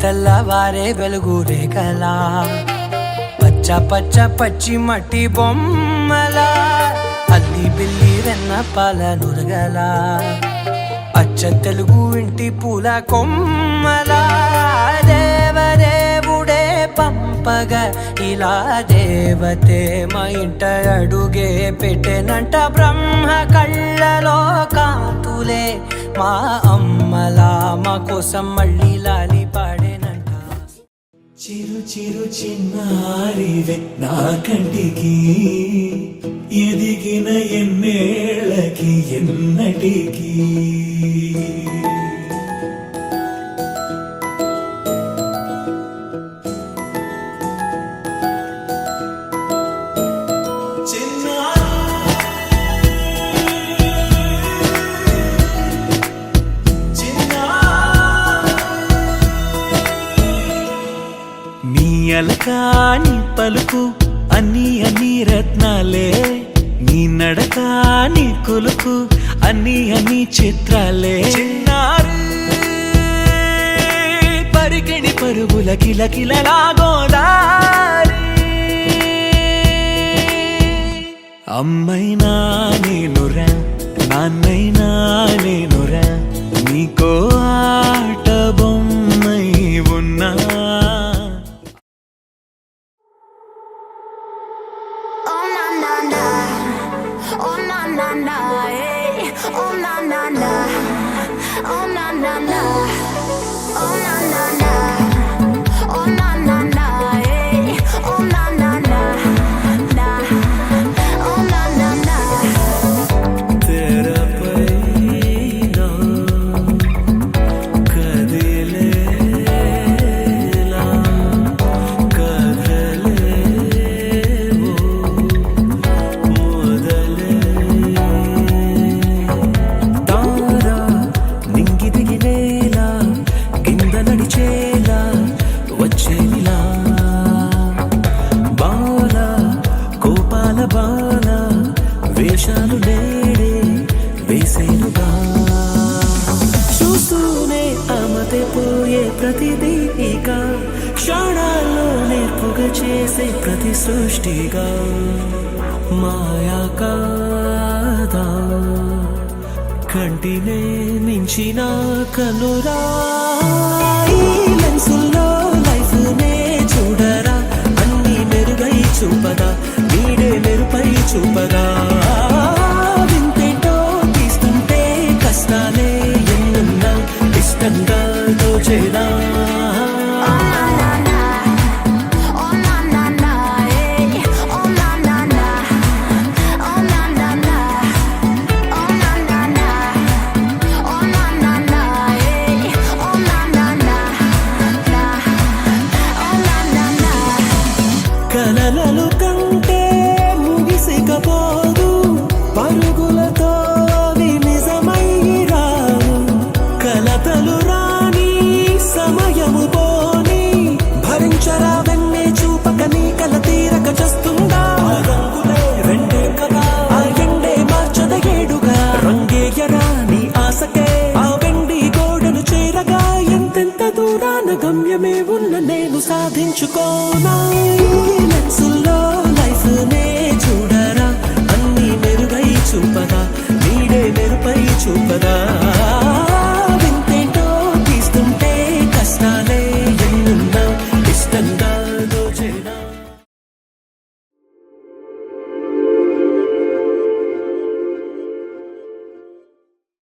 తెల్లవారే వెలుగు రేఖలా పచ్చ పచ్చ పచ్చి మట్టి బొమ్మలా అల్లి బిల్లి వెన్న పాల నురగలా అచ్చ తెలుగు ఇంటి పూల కొమ్మలా దేవదేవుడే పంపగా ఇలా దేవతే మా ఇంట అడుగే పెట్టెనంట బ్రహ్మ కళ్ళలో కాంతులే మా అమ్మలా మా కోసం మళ్ళీ లాలి పాడేనంట. చిరు చిరు చిన్నారివే నా కంటికి ఎదిగిన ఎన్నేళ్ళకి ఎన్నటికి అలకాని పలుకు అన్ని అన్ని రత్నాలే నీ నడక నీ కొలుకు అన్ని అన్ని చిత్రాలే చిన్నారు పరికిణి పరుగుల కిలకిలలా గోదారి అమ్మైనా నేనురా నాన్నైనా నేనురా నీకో ఆట బొమ్మై ఉన్నా. Oh na na na, hey. Oh na na na, oh na na na, oh na na na, oh na na na, hey. Oh na na na, na, oh na na na. तेरा पैना कदिलेला कदले वो मोदले तारा निंगी దిగినేలా కింద నడిచేలా వచ్చేలా బాల కోపాల బాల వేషాలు నేడే వేసేనుగా చూస్తూనే అమతే పోయే ప్రతిదీ ఇక క్షణాల్లో నేర్పుగా చేసే ప్రతి సృష్టిగా మాయా కాదా కంటినే మించిన కనురా ఈ లెన్సుల్లో లైఫ్ నే చూడరా అన్ని మెరుగై చూపదా నీడే మెరుపై చూపదా వింతేటో తీస్తుంటే కష్టాలే ఎన్నున్నా ఇష్టంగా దోచేదా. కలలలు కంటే ముగిసికపోదు పరుగులతో నిజమై రావు కలతలు రాని సమయము పోని భరించరా వెన్నే చూపక నీ కల తీరక చేస్తుందా రంగులే రెండే కదా ఆ ఎండే మార్చద ఏడుగా రంగేయరా నీ ఆశకే ఆ వెండి గోడను చేరగా ఎంతెంత దూరాన గమ్యమే ఉన్న నేను సాధించుకోనా లైఫ్ నే చూడరా అన్ని మెరుగై చూప